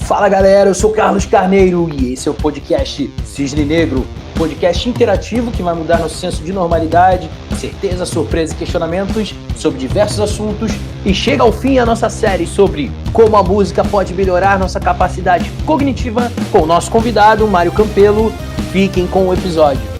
Fala galera, eu sou Carlos Carneiro e esse é o podcast Cisne Negro, podcast interativo que vai mudar nosso senso de normalidade, certeza, surpresa e questionamentos sobre diversos assuntos, e chega ao fim a nossa série sobre como a música pode melhorar nossa capacidade cognitiva com o nosso convidado, Mário Campelo. Fiquem com o episódio.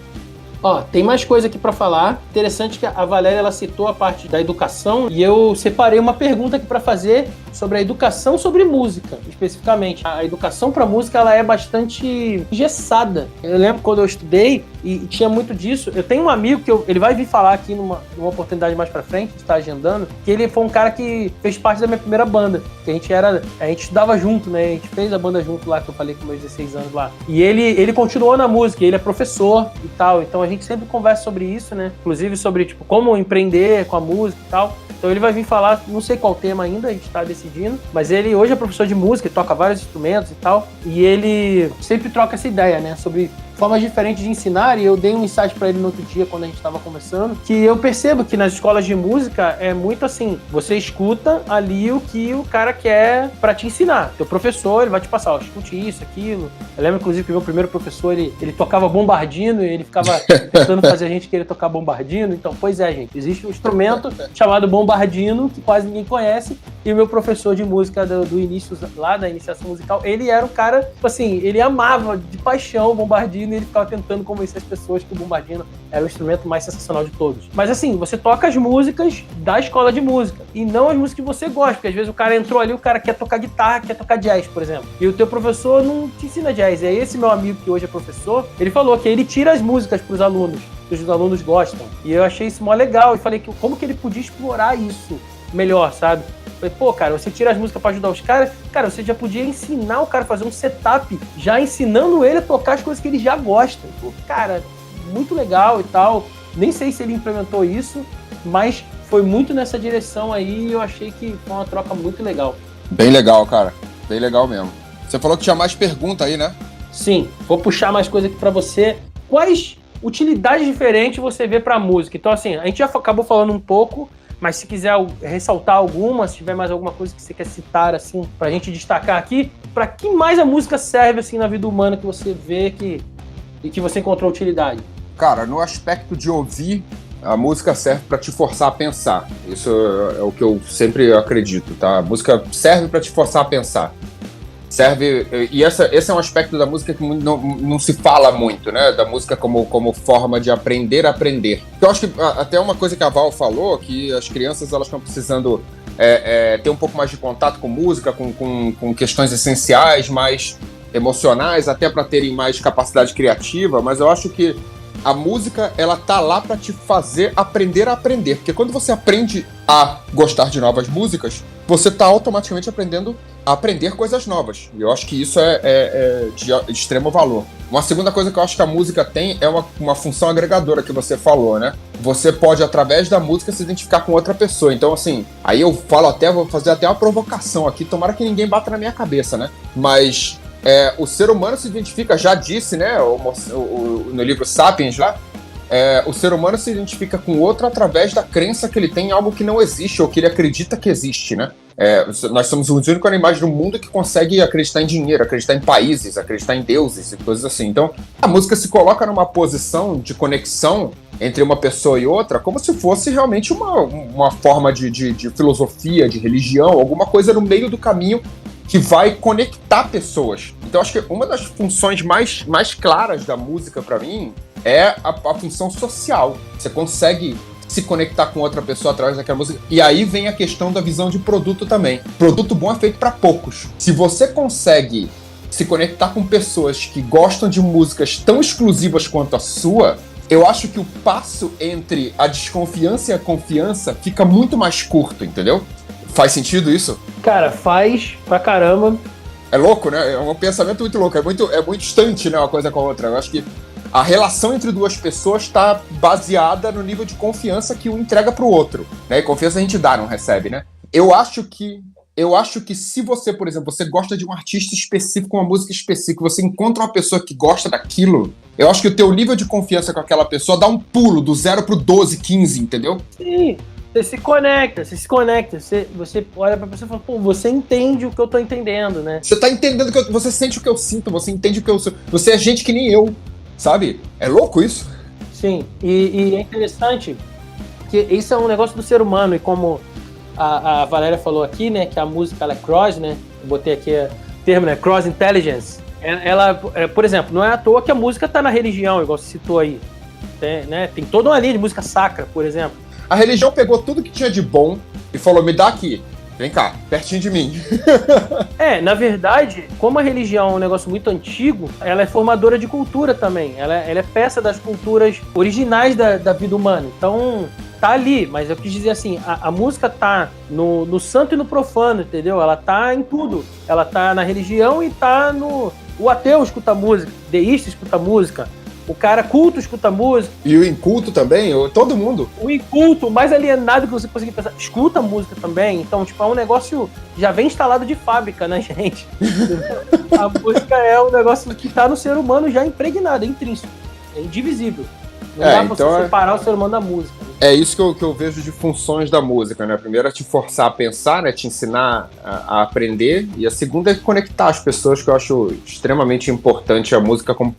Tem mais coisa aqui para falar. Interessante que a Valéria ela citou a parte da educação e eu separei uma pergunta aqui para fazer sobre a educação sobre música, especificamente. A educação para música ela é bastante engessada. Eu lembro quando eu estudei e tinha muito disso. Eu tenho um amigo que ele vai vir falar aqui numa oportunidade mais para frente, está agendando, que ele foi um cara que fez parte da minha primeira banda, que a gente estudava junto, né? A gente fez a banda junto lá, que eu falei com meus 16 anos lá. E ele continuou na música, ele é professor e tal, então a gente sempre conversa sobre isso, né? Inclusive sobre, como empreender com a música e tal. Então ele vai vir falar, não sei qual tema ainda, a gente tá decidindo, mas ele hoje é professor de música, ele toca vários instrumentos e tal, e ele sempre troca essa ideia, né? Sobre formas diferentes de ensinar, e eu dei um insight pra ele no outro dia, quando a gente tava conversando, que eu percebo que nas escolas de música é muito assim, você escuta ali o que o cara quer pra te ensinar. Teu professor, ele vai te passar, escute isso, aquilo. Eu lembro, inclusive, que o meu primeiro professor, ele tocava bombardino, e ele ficava tentando fazer a gente querer tocar bombardino. Então, pois é, gente, existe um instrumento chamado bombardino, que quase ninguém conhece, e o meu professor de música do início, lá da iniciação musical, ele era um cara, ele amava de paixão o bombardino, e ele ficava tentando convencer as pessoas que o bombardino era o instrumento mais sensacional de todos. Mas assim, você toca as músicas da escola de música, e não as músicas que você gosta, porque às vezes o cara entrou ali, o cara quer tocar guitarra, quer tocar jazz, por exemplo, e o teu professor não te ensina jazz. E aí esse meu amigo que hoje é professor, ele falou que ele tira as músicas pros alunos, que os alunos gostam, e eu achei isso mó legal, e falei que como que ele podia explorar isso melhor, sabe? Falei, cara, você tira as músicas pra ajudar os caras, cara, você já podia ensinar o cara a fazer um setup, já ensinando ele a tocar as coisas que ele já gosta. Cara, muito legal e tal. Nem sei se ele implementou isso, mas foi muito nessa direção aí, e eu achei que foi uma troca muito legal. Bem legal, cara. Bem legal mesmo. Você falou que tinha mais pergunta aí, né? Sim, vou puxar mais coisa aqui pra você. Quais utilidades diferentes você vê pra música? Então, assim, a gente já acabou falando um pouco, mas se quiser ressaltar alguma, se tiver mais alguma coisa que você quer citar, assim, pra gente destacar aqui, pra que mais a música serve, assim, na vida humana que você vê e que você encontrou utilidade? Cara, no aspecto de ouvir, a música serve pra te forçar a pensar. Isso é o que eu sempre acredito, tá? A música serve pra te forçar a pensar. Serve, e esse é um aspecto da música que não se fala muito, né? Da música como forma de aprender a aprender. Eu acho que até uma coisa que a Val falou, que as crianças elas estão precisando ter um pouco mais de contato com música, com questões essenciais, mais emocionais, até para terem mais capacidade criativa, mas eu acho que a música, ela tá lá para te fazer aprender a aprender, porque quando você aprende a gostar de novas músicas, você tá automaticamente aprendendo a aprender coisas novas. E eu acho que isso é de extremo valor. Uma segunda coisa que eu acho que a música tem é uma função agregadora que você falou, né? Você pode, através da música, se identificar com outra pessoa. Então, assim, aí eu vou fazer até uma provocação aqui, tomara que ninguém bata na minha cabeça, né? Mas o ser humano se identifica, já disse, né, no livro Sapiens lá, o ser humano se identifica com o outro através da crença que ele tem em algo que não existe ou que ele acredita que existe, né? Nós somos os únicos animais do mundo que conseguem acreditar em dinheiro, acreditar em países, acreditar em deuses e coisas assim. Então, a música se coloca numa posição de conexão entre uma pessoa e outra como se fosse realmente uma forma de filosofia, de religião, alguma coisa no meio do caminho que vai conectar pessoas. Então, acho que uma das funções mais claras da música, para mim, é a função social. Você consegue se conectar com outra pessoa através daquela música. E aí vem a questão da visão de produto também. Produto bom é feito para poucos. Se você consegue se conectar com pessoas que gostam de músicas tão exclusivas quanto a sua, eu acho que o passo entre a desconfiança e a confiança fica muito mais curto, entendeu? Faz sentido isso? Cara, faz pra caramba. É louco, né? É um pensamento muito louco. É muito distante, né, uma coisa com a outra. Eu acho que a relação entre duas pessoas está baseada no nível de confiança que um entrega pro outro, né? E confiança a gente dá, não recebe, né? Eu acho que se você, por exemplo, você gosta de um artista específico, uma música específica, você encontra uma pessoa que gosta daquilo, eu acho que o teu nível de confiança com aquela pessoa dá um pulo do 0 pro 12, 15, entendeu? Sim. Você se conecta, você olha pra pessoa e fala, pô, você entende o que eu tô entendendo, né? Você tá entendendo você sente o que eu sinto, você entende o que eu sou. Você é gente que nem eu, sabe? É louco isso? Sim, e é interessante que isso é um negócio do ser humano, e como a Valéria falou aqui, né, que a música ela é cross, né? Eu botei aqui o termo, né? Cross intelligence. Ela, por exemplo, não é à toa que a música tá na religião, igual você citou aí. Né? Tem toda uma linha de música sacra, por exemplo. A religião pegou tudo que tinha de bom e falou, me dá aqui. Vem cá, pertinho de mim. Na verdade, como a religião é um negócio muito antigo, ela é formadora de cultura também. Ela é peça das culturas originais da vida humana. Então, tá ali, mas eu quis dizer assim, a música tá no santo e no profano, entendeu? Ela tá em tudo. Ela tá na religião e tá no... O ateu escuta música, o deísta escuta música, o cara culto escuta música. E o inculto também, todo mundo. O inculto, o mais alienado que você conseguir pensar, escuta música também. Então, tipo, é um negócio já vem instalado de fábrica, né, gente? A música é um negócio que tá no ser humano já impregnado, é intrínseco, é indivisível. Não dá pra você separar o ser humano da música. Né? É isso que eu vejo de funções da música, né? A primeira é te forçar a pensar, né? Te ensinar a aprender. E a segunda é conectar as pessoas, que eu acho extremamente importante a música como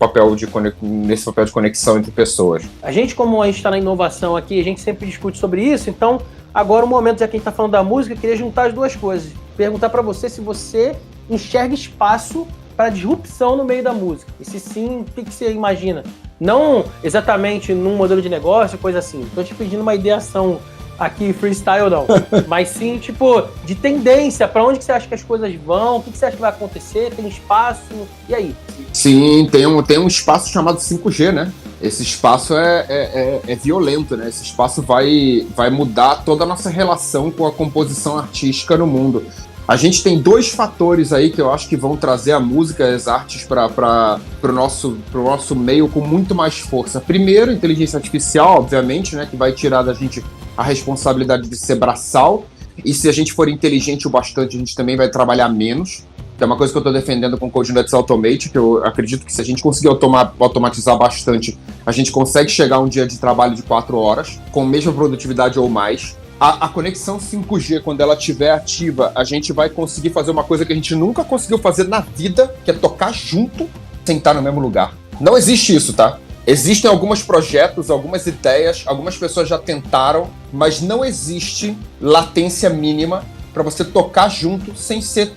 nesse papel de conexão entre pessoas. A gente, como a gente está na inovação aqui, a gente sempre discute sobre isso. Então, agora o momento, já que a gente está falando da música, eu queria juntar as duas coisas. Perguntar para você se você enxerga espaço para disrupção no meio da música. E se sim, o que você imagina? Não exatamente num modelo de negócio, coisa assim. Tô te pedindo uma ideação aqui, freestyle não. Mas sim, tipo, de tendência. Pra onde que você acha que as coisas vão? O que você acha que vai acontecer? Tem espaço? E aí? Sim, tem um espaço chamado 5G, né? Esse espaço é violento, né? Esse espaço vai mudar toda a nossa relação com a composição artística no mundo. A gente tem dois fatores aí que eu acho que vão trazer a música e as artes para o nosso meio com muito mais força. Primeiro, inteligência artificial, obviamente, né, que vai tirar da gente a responsabilidade de ser braçal. E se a gente for inteligente o bastante, a gente também vai trabalhar menos. É uma coisa que eu estou defendendo com o Code Nuts Automate, que eu acredito que se a gente conseguir automatizar bastante, a gente consegue chegar a um dia de trabalho de 4 horas, com a mesma produtividade ou mais. A conexão 5G, quando ela estiver ativa, a gente vai conseguir fazer uma coisa que a gente nunca conseguiu fazer na vida, que é tocar junto, sem estar no mesmo lugar. Não existe isso, tá? Existem alguns projetos, algumas ideias, algumas pessoas já tentaram, mas não existe latência mínima para você tocar junto sem ser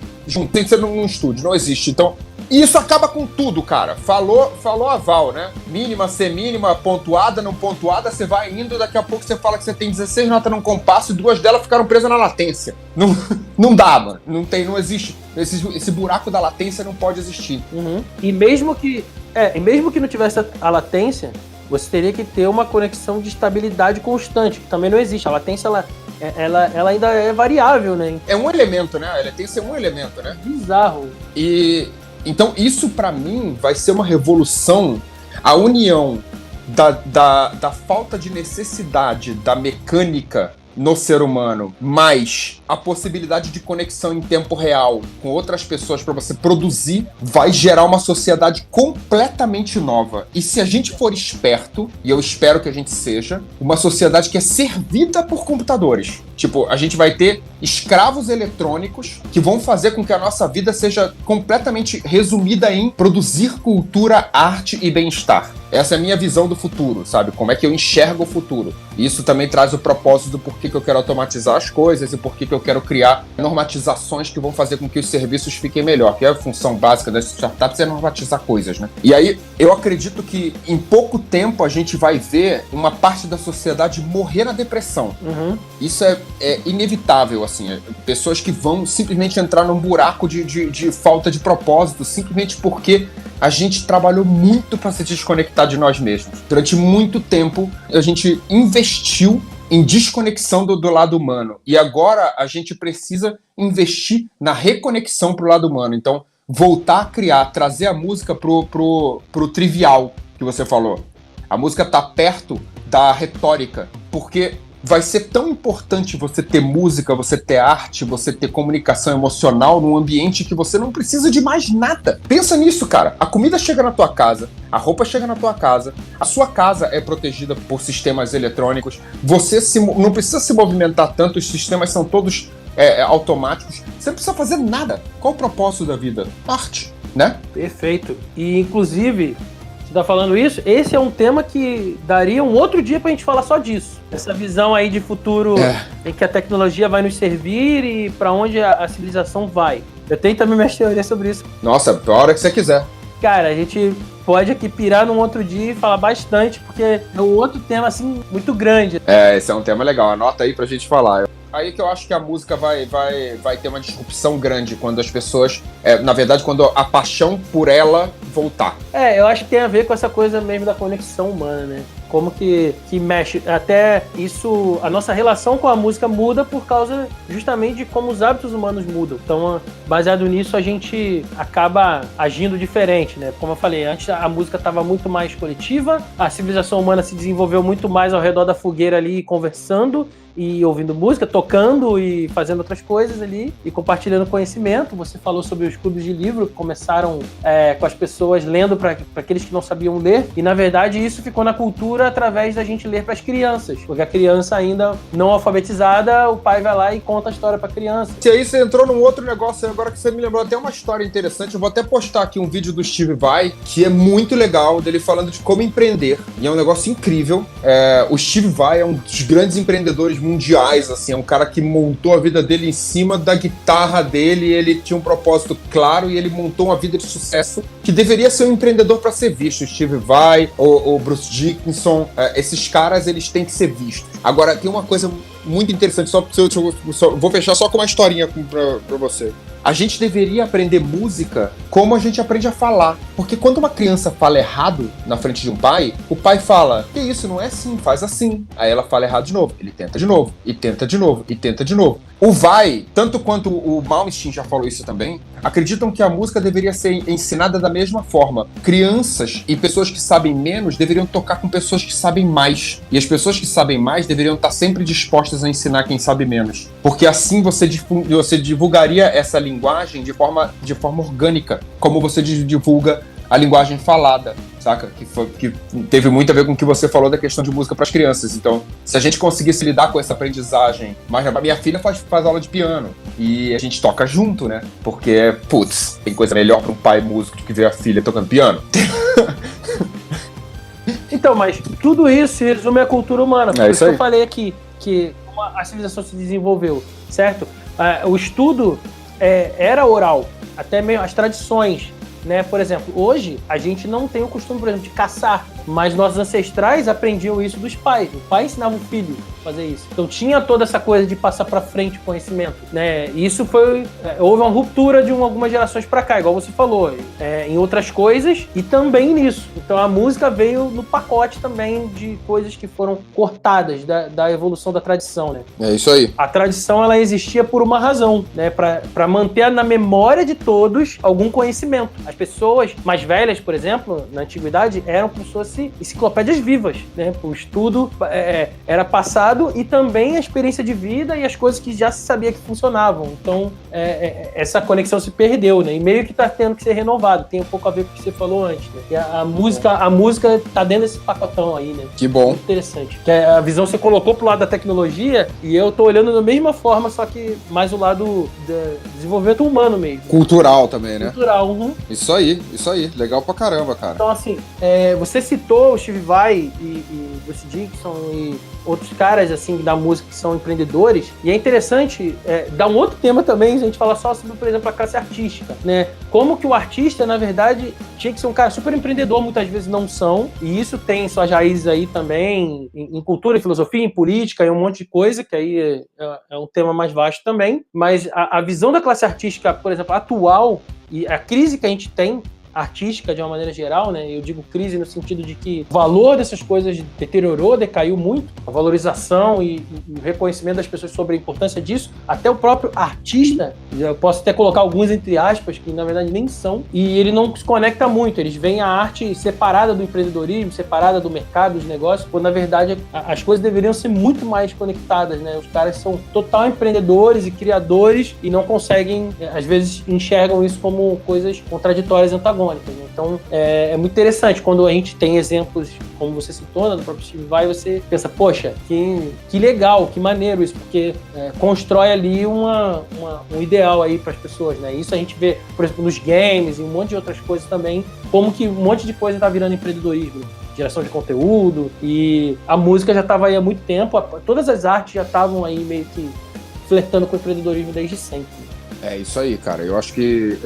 num estúdio. Não existe. Então, isso acaba com tudo, cara. Falou a Val, né? Mínima, semínima, pontuada, não pontuada, você vai indo, daqui a pouco você fala que você tem 16 notas num compasso e 2 delas ficaram presas na latência. Não dá, mano. Não existe. Esse buraco da latência não pode existir. Uhum. E mesmo que não tivesse a latência, você teria que ter uma conexão de estabilidade constante, que também não existe. A latência, ela ainda é variável, né? É um elemento, né? A latência é um elemento, né? Bizarro. Então, isso pra mim vai ser uma revolução, a união da falta de necessidade da mecânica no ser humano, mais a possibilidade de conexão em tempo real com outras pessoas para você produzir, vai gerar uma sociedade completamente nova. E se a gente for esperto, e eu espero que a gente seja, uma sociedade que é servida por computadores. Tipo, a gente vai ter escravos eletrônicos que vão fazer com que a nossa vida seja completamente resumida em produzir cultura, arte e bem-estar. Essa é a minha visão do futuro, sabe? Como é que eu enxergo o futuro. E isso também traz o propósito do porquê que eu quero automatizar as coisas e porquê que eu quero criar normatizações que vão fazer com que os serviços fiquem melhor. Que é a função básica das startups, é normatizar coisas, né? E aí, eu acredito que em pouco tempo a gente vai ver uma parte da sociedade morrer na depressão. Uhum. Isso é inevitável, assim. Pessoas que vão simplesmente entrar num buraco de falta de propósito, simplesmente porque a gente trabalhou muito para se desconectar de nós mesmos. Durante muito tempo, a gente investiu em desconexão do lado humano. E agora a gente precisa investir na reconexão pro lado humano. Então, voltar a criar, trazer a música pro trivial que você falou. A música tá perto da retórica, porque vai ser tão importante você ter música, você ter arte, você ter comunicação emocional num ambiente que você não precisa de mais nada. Pensa nisso, cara. A comida chega na tua casa, a roupa chega na tua casa, a sua casa é protegida por sistemas eletrônicos, você não precisa se movimentar tanto, os sistemas são todos automáticos, você não precisa fazer nada. Qual o propósito da vida? Arte, né? Perfeito. E, inclusive, você tá falando isso, esse é um tema que daria um outro dia pra gente falar só disso. Essa visão aí de futuro em que a tecnologia vai nos servir e pra onde a civilização vai. Eu tenho também minhas teorias sobre isso. Nossa, a hora que você quiser. Cara, a gente pode aqui pirar num outro dia e falar bastante, porque é um outro tema, assim, muito grande. Esse é um tema legal. Anota aí pra gente falar. Aí que eu acho que a música vai ter uma disrupção grande quando as pessoas... na verdade, quando a paixão por ela voltar. Eu acho que tem a ver com essa coisa mesmo da conexão humana, né? Como que mexe. Até isso, a nossa relação com a música muda por causa justamente de como os hábitos humanos mudam. Então, baseado nisso, a gente acaba agindo diferente, né? Como eu falei, antes a música estava muito mais coletiva, a civilização humana se desenvolveu muito mais ao redor da fogueira ali, conversando e ouvindo música, tocando e fazendo outras coisas ali e compartilhando conhecimento. Você falou sobre os clubes de livro que começaram com as pessoas lendo para aqueles que não sabiam ler, e na verdade isso ficou na cultura através da gente ler para as crianças, porque a criança ainda não alfabetizada, o pai vai lá e conta a história para a criança. E aí você entrou num outro negócio, agora que você me lembrou até uma história interessante, eu vou até postar aqui um vídeo do Steve Vai, que é muito legal, dele falando de como empreender, e é um negócio incrível. O Steve Vai é um dos grandes empreendedores mundiais, assim, é um cara que montou a vida dele em cima da guitarra dele, ele tinha um propósito claro e ele montou uma vida de sucesso que deveria ser um empreendedor para ser visto. O Steve Vai, o Bruce Dickinson, esses caras, eles têm que ser vistos. Agora, tem uma coisa muito interessante, vou fechar só com uma historinha pra você. A gente deveria aprender música como a gente aprende a falar. Porque quando uma criança fala errado na frente de um pai, o pai fala, que isso, não é assim, faz assim. Aí ela fala errado de novo, ele tenta de novo, e tenta de novo, e tenta de novo. O Vai, tanto quanto o Malmsteen já falou isso também, acreditam que a música deveria ser ensinada da mesma forma. Crianças e pessoas que sabem menos deveriam tocar com pessoas que sabem mais. E as pessoas que sabem mais deveriam estar sempre dispostas a ensinar quem sabe menos. Porque assim você divulgaria essa linguagem de forma orgânica, como você divulga a linguagem falada, saca? Que teve muito a ver com o que você falou da questão de música para as crianças. Então, se a gente conseguisse lidar com essa aprendizagem, mas a minha filha faz aula de piano e a gente toca junto, né? Porque, putz, tem coisa melhor para um pai músico do que ver a filha tocando piano. Então, mas tudo isso se resume à cultura humana. Por isso que eu falei aqui, que como a civilização se desenvolveu, certo? O estudo era oral, até mesmo as tradições, né? Por exemplo, hoje a gente não tem o costume, por exemplo, de caçar, mas nossos ancestrais aprendiam isso dos pais. O pai ensinava o filho a fazer isso. Então tinha toda essa coisa de passar para frente o conhecimento, né? E isso houve uma ruptura de algumas gerações para cá, igual você falou, em outras coisas e também nisso. Então a música veio no pacote também de coisas que foram cortadas da evolução da tradição, né? É isso aí. A tradição, ela existia por uma razão, né? Para manter na memória de todos algum conhecimento. As pessoas mais velhas, por exemplo, na antiguidade, eram como se fossem enciclopédias vivas, né? O estudo era passado e também a experiência de vida e as coisas que já se sabia que funcionavam. Então, essa conexão se perdeu, né? E meio que está tendo que ser renovado. Tem um pouco a ver com o que você falou antes, né? E a música tá dentro desse pacotão aí, né? Que bom. Muito interessante. Que a visão você colocou pro lado da tecnologia e eu tô olhando da mesma forma, só que mais o lado do desenvolvimento humano mesmo. Cultural também, né? Cultural, Isso aí. Legal pra caramba, cara. Então, assim, você citou o Steve Vai e Bruce Dickinson e outros caras, assim, da música que são empreendedores, e é interessante dar um outro tema também, a gente falar só sobre, por exemplo, a classe artística, né? Como que o artista, na verdade, tinha que ser um cara super empreendedor, muitas vezes não são, e isso tem suas raízes aí também, em cultura, em filosofia, em política, e um monte de coisa, que aí é um tema mais vasto também, mas a visão da classe artística, por exemplo, atual, e a crise que a gente tem artística de uma maneira geral, né? Eu digo crise no sentido de que o valor dessas coisas deteriorou, decaiu muito, a valorização e o reconhecimento das pessoas sobre a importância disso, até o próprio artista, eu posso até colocar alguns entre aspas, que na verdade nem são, e ele não se conecta muito, eles veem a arte separada do empreendedorismo, separada do mercado, dos negócios, quando na verdade as coisas deveriam ser muito mais conectadas, né? Os caras são total empreendedores e criadores e não conseguem, às vezes enxergam isso como coisas contraditórias e antagônicas. Né? Então é muito interessante quando a gente tem exemplos, como você citou, né, do próprio Steve Vai, você pensa, poxa, que legal, que maneiro isso, porque constrói ali um ideal aí para as pessoas, né? Isso a gente vê, por exemplo, nos games e um monte de outras coisas também, como que um monte de coisa está virando empreendedorismo, geração de conteúdo, e a música já estava aí há muito tempo, todas as artes já estavam aí meio que flertando com o empreendedorismo desde sempre. É isso aí, cara. Eu acho que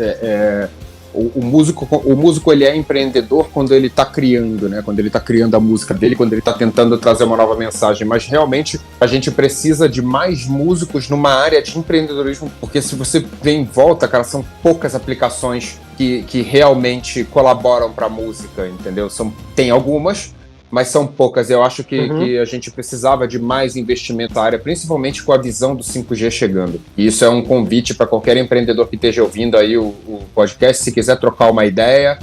o músico ele é empreendedor quando ele tá criando, né? Quando ele tá criando a música dele, quando ele tá tentando trazer uma nova mensagem. Mas realmente a gente precisa de mais músicos numa área de empreendedorismo, porque se você vê em volta, cara, são poucas aplicações que realmente colaboram pra música, entendeu? Tem algumas, mas são poucas. Eu acho que a gente precisava de mais investimento na área, principalmente com a visão do 5G chegando. E isso é um convite para qualquer empreendedor que esteja ouvindo aí o podcast. Se quiser trocar uma ideia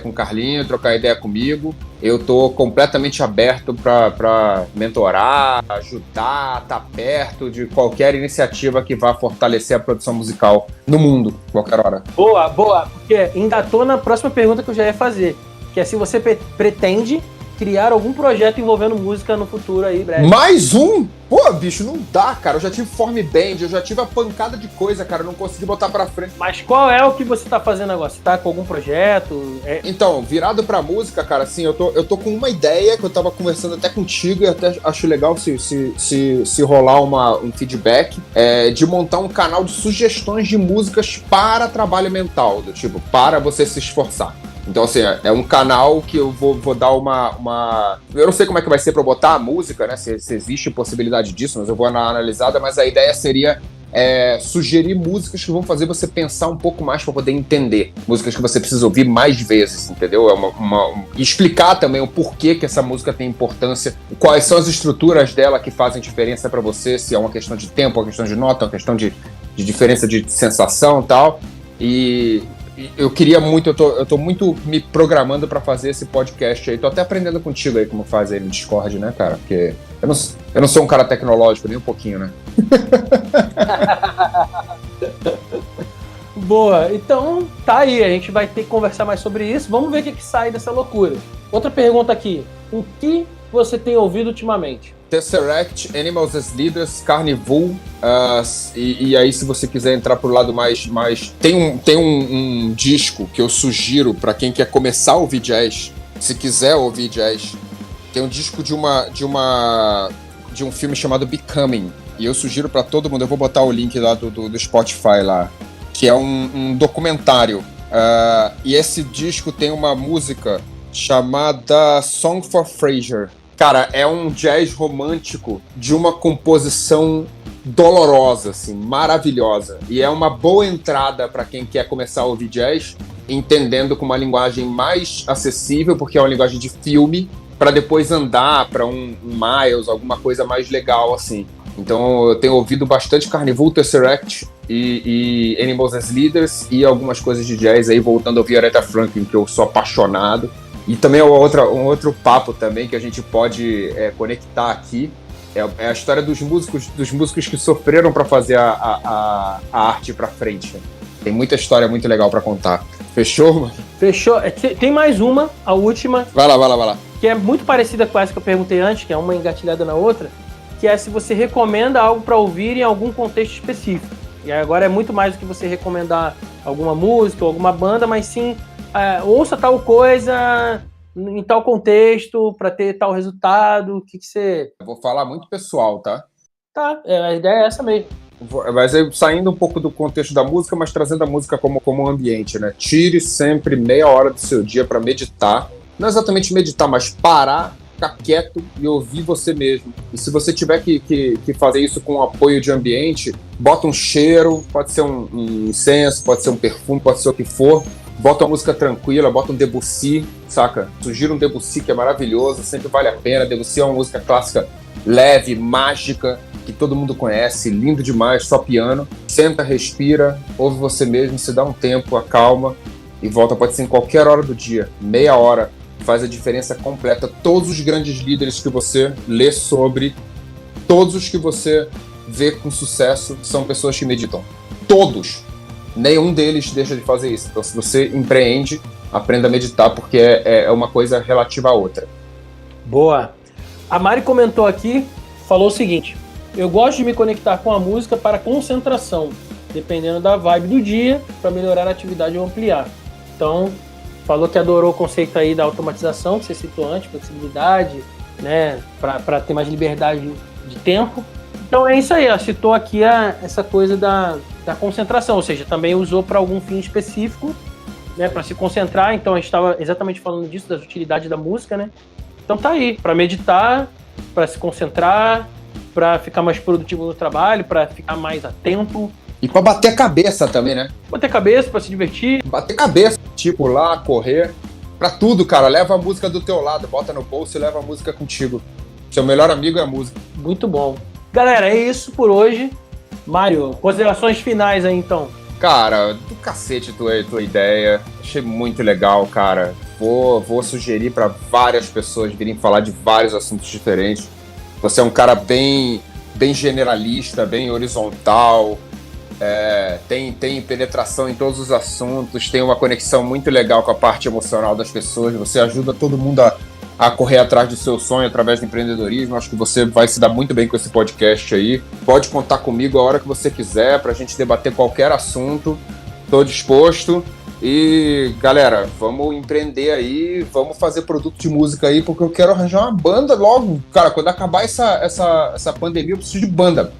com o Carlinho, trocar ideia comigo, eu estou completamente aberto para mentorar, ajudar, estar perto de qualquer iniciativa que vá fortalecer a produção musical no mundo, qualquer hora. Boa, porque engatou na próxima pergunta que eu já ia fazer, que é se você pretende criar algum projeto envolvendo música no futuro aí, breve. Mais um? Pô, bicho, não dá, cara. Eu já tive form band, eu já tive a pancada de coisa, cara. Eu não consegui botar pra frente. Mas qual é o que você tá fazendo agora? Você tá com algum projeto? Então, virado pra música, cara, assim, eu tô com uma ideia que eu tava conversando até contigo e até acho legal se rolar um feedback, de montar um canal de sugestões de músicas para trabalho mental, do tipo, para você se esforçar. Então, assim, é um canal que eu vou dar uma... Eu não sei como é que vai ser pra eu botar a música, né? Se existe possibilidade disso, mas eu vou dar uma analisada. Mas a ideia seria sugerir músicas que vão fazer você pensar um pouco mais pra poder entender. Músicas que você precisa ouvir mais vezes, entendeu? E explicar também o porquê que essa música tem importância, quais são as estruturas dela que fazem diferença pra você, se é uma questão de tempo, uma questão de nota, uma questão de diferença de sensação e tal. E eu queria muito, eu tô muito me programando pra fazer esse podcast aí. Tô até aprendendo contigo aí como faz aí no Discord, né, cara? Porque eu não sou um cara tecnológico, nem um pouquinho, né? Boa, então tá aí, a gente vai ter que conversar mais sobre isso. Vamos ver o que sai dessa loucura. Outra pergunta aqui, o que você tem ouvido ultimamente? Tesseract, Animals as Leaders, Carnival, e aí se você quiser entrar pro lado mais... Tem um disco que eu sugiro pra quem quer começar a ouvir jazz, se quiser ouvir jazz. Tem um disco de um filme chamado Becoming, e eu sugiro pra todo mundo, eu vou botar o link lá do Spotify lá, que é um documentário, e esse disco tem uma música chamada Song for Fraser. Cara, é um jazz romântico de uma composição dolorosa, assim, maravilhosa. E é uma boa entrada para quem quer começar a ouvir jazz, entendendo com uma linguagem mais acessível, porque é uma linguagem de filme, para depois andar para um Miles, alguma coisa mais legal, assim. Então eu tenho ouvido bastante Carnival, Tesseract e Animals as Leaders e algumas coisas de jazz aí, voltando a ouvir Aretha Franklin, que eu sou apaixonado. E também um outro papo também que a gente pode conectar aqui é a história dos músicos que sofreram para fazer a arte para frente. Tem muita história muito legal para contar. Fechou, mano? Fechou. Tem mais uma, a última. Vai lá. Que é muito parecida com essa que eu perguntei antes, que é uma engatilhada na outra, que é se você recomenda algo para ouvir em algum contexto específico. E agora é muito mais do que você recomendar alguma música ou alguma banda, mas sim... ouça tal coisa em tal contexto para ter tal resultado. O que você... Eu vou falar muito pessoal, tá? Tá, a ideia é essa mesmo. Mas aí, saindo um pouco do contexto da música, mas trazendo a música como um ambiente, né? Tire sempre meia hora do seu dia para meditar. Não exatamente meditar, mas parar, ficar quieto e ouvir você mesmo. E se você tiver que fazer isso com apoio de ambiente, bota um cheiro, pode ser um incenso, pode ser um perfume, pode ser o que for, bota uma música tranquila, bota um Debussy, saca? Sugira um Debussy que é maravilhoso, sempre vale a pena. Debussy é uma música clássica leve, mágica, que todo mundo conhece, lindo demais, só piano. Senta, respira, ouve você mesmo, se dá um tempo, acalma e volta. Pode ser em qualquer hora do dia, meia hora, faz a diferença completa. Todos os grandes líderes que você lê sobre, todos os que você vê com sucesso, são pessoas que meditam. Todos! Nenhum deles deixa de fazer isso. Então, se você empreende, aprenda a meditar, porque é uma coisa relativa à outra. Boa! A Mari comentou aqui, falou o seguinte: eu gosto de me conectar com a música para concentração, dependendo da vibe do dia, para melhorar a atividade ou ampliar. Então, falou que adorou o conceito aí da automatização, que você citou antes, flexibilidade, né, para ter mais liberdade de tempo. Então é isso aí, ela citou aqui essa coisa da concentração, ou seja, também usou para algum fim específico, né, para se concentrar. Então a gente estava exatamente falando disso, das utilidades da música, né? Então tá aí, para meditar, para se concentrar, para ficar mais produtivo no trabalho, para ficar mais atento. E para bater a cabeça também, né? Bater cabeça, para se divertir. Bater cabeça, tipo lá, correr, para tudo, cara. Leva a música do teu lado, bota no bolso e leva a música contigo. Seu melhor amigo é a música. Muito bom. Galera, é isso por hoje. Mário, considerações finais aí, então. Cara, do cacete tua ideia. Achei muito legal, cara. Vou sugerir para várias pessoas virem falar de vários assuntos diferentes. Você é um cara bem generalista, bem horizontal, tem penetração em todos os assuntos, tem uma conexão muito legal com a parte emocional das pessoas. Você ajuda todo mundo a correr atrás do seu sonho através do empreendedorismo. Acho que você vai se dar muito bem com esse podcast aí. Pode contar comigo a hora que você quiser pra gente debater qualquer assunto. Tô disposto. E, galera, vamos empreender aí, vamos fazer produto de música aí, porque eu quero arranjar uma banda logo. Cara, quando acabar essa pandemia, eu preciso de banda.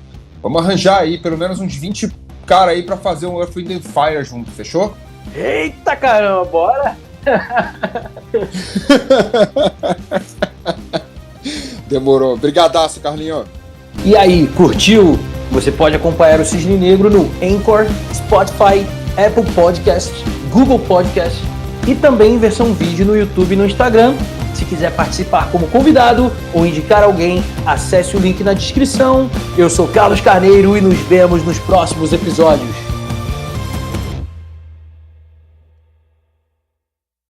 Vamos arranjar aí pelo menos uns 20 caras aí pra fazer um Earth, Wind & Fire junto, fechou? Eita caramba, bora! Demorou. Brigadaço, Carlinho. E aí, curtiu? Você pode acompanhar o Cisne Negro no Anchor, Spotify, Apple Podcast, Google Podcast e também em versão vídeo no YouTube e no Instagram. Se quiser participar como convidado ou indicar alguém, acesse o link na descrição. Eu sou Carlos Carneiro e nos vemos nos próximos episódios.